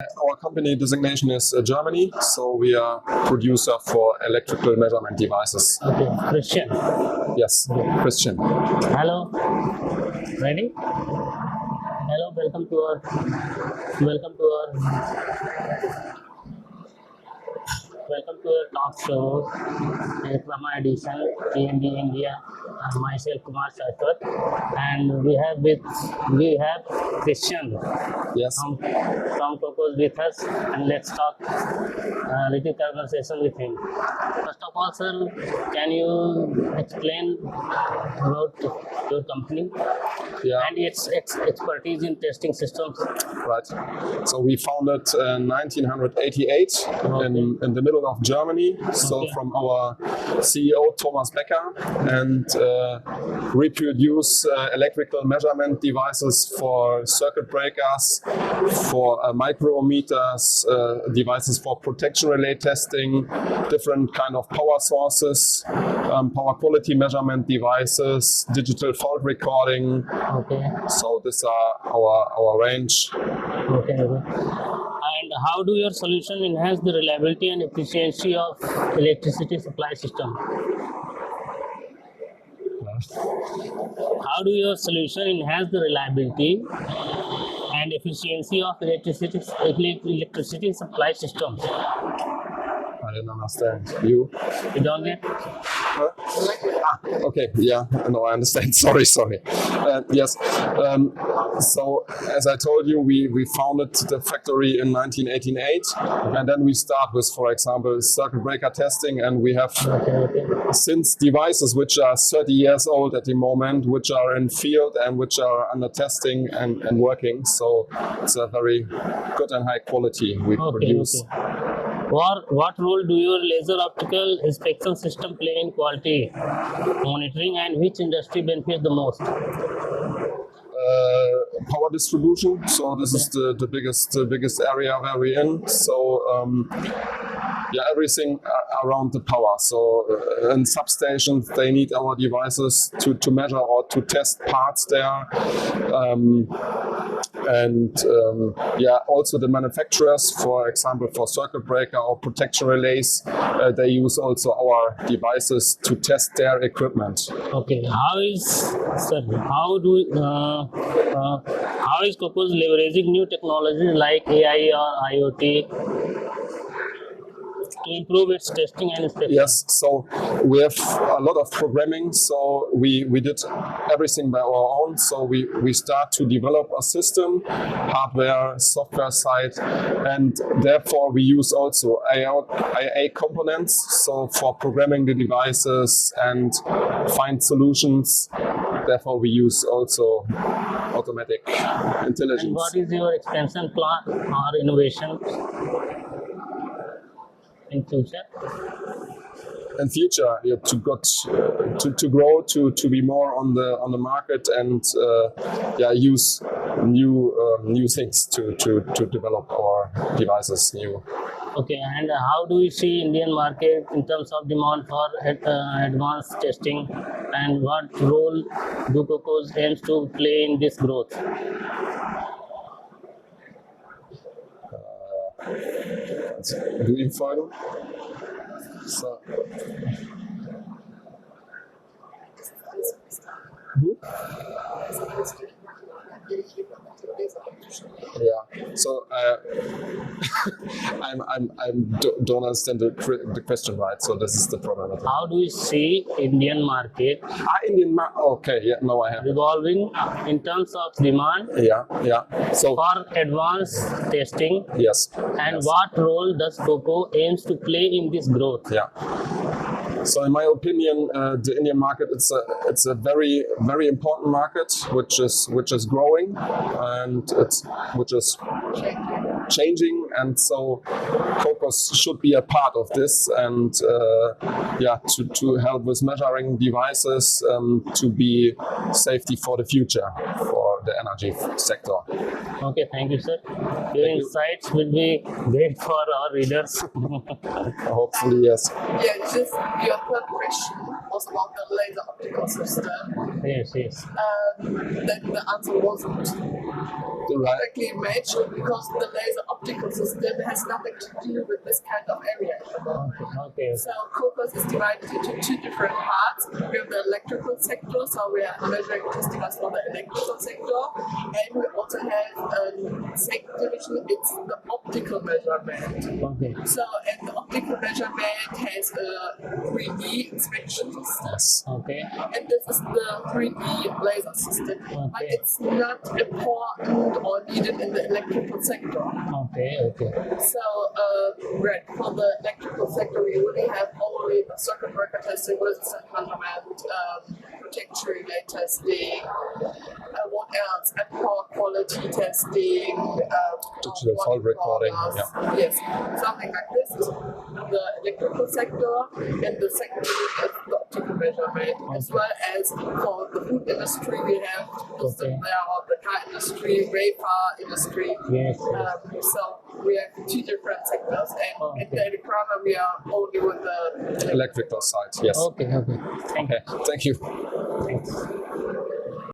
Our company designation is Germany, so we are producer for electrical measurement devices. Okay, Christian. Yes, Christian. Hello. Ready? Hello, welcome to our talk show, ELECRAMA edition, TND India. Myself Kumar Shashwat, and we have Christian Yes. from KoCoS with us, and let's talk little conversation with him. First of all, sir, can you explain about your company and its expertise in testing systems? Right. So we founded in 1988 in the middle of Germany. So from our CEO Thomas Becker, and reproduce electrical measurement devices for circuit breakers, for micro-ohmmeters, devices for protection relay testing, different kind of power sources, power quality measurement devices, digital fault recording. Okay. So these are our range. Okay. And how do your solution enhance the reliability and efficiency of electricity supply system? How do your solution enhance the reliability and efficiency of electricity supply systems? I didn't understand. You don't get? Okay, yeah, no, I understand. Sorry. Yes. So as I told you, we founded the factory in 1988, and then we start with, for example, circuit breaker testing, and we have since devices which are 30 years old at the moment, which are in field and which are under testing and working. So it's a very good and high quality we produce. What role do your laser-optical inspection system play in quality monitoring, and which industry benefits the most? Power distribution. So this is the biggest area where we're in. So everything around the power. So in substations, they need our devices to measure or to test parts there. Also the manufacturers, for example, for circuit breaker or protection relays, they use also our devices to test their equipment. Okay, how is KoCoS leveraging new technologies like AI or IoT to improve its testing and inspection? Yes, so we have a lot of programming, so we did everything by our own. So we start to develop a system, hardware, software side, and therefore we use also AI components, so for programming the devices and find solutions. Therefore we use also automatic intelligence. And what is your expansion plan or innovation in future? In future, to grow, to be more on the market, and use new things to develop our devices new. Okay, and how do you see Indian market in terms of demand for advanced testing, and what role do KoCoS aims to play in this growth? Doing fine. So. Yeah. So I don't understand the question right. So this is the problem. How do you see Indian market? Okay. Yeah. No, I have. Evolving in terms of demand. Yeah. So for advanced testing. Yes. And what role does KoCoS aims to play in this growth? Yeah. So in my opinion, the Indian market it's a very very important market which is growing and which is changing, and so KoCoS should be a part of this, and to help with measuring devices to be safety for the future for the energy sector. Okay, thank you, sir. Your insights will be great for our readers. Hopefully, yes. Yeah, just your third question. was about the laser optical system, Yes, yes. then the answer wasn't Right. perfectly matched because the laser optical system has nothing to do with this kind of area at the moment. Okay. So KoCoS is divided into two different parts. We have the electrical sector, so we are measuring testicles for the electrical sector, and we also have a second division, it's the optical measurement. Okay. So, and the optical measurement has a 3D inspection system, Okay. and this is the 3D laser system, but it's not important or needed in the electrical sector. Okay. So, right, for the electrical sector, we really have only the circuit breaker testing, resistance measurement, protection relay testing, what else? And power quality testing, Digital fault recording, Yes, something like this is the electrical sector, and the second is the optical measurement, as well as for the food industry, we have the car industry, wafer industry. Yes. So we have two different sectors, and at the ELECRAMA we are only with the Electrical side, yes. Okay. Thank you. Thank you. Thanks.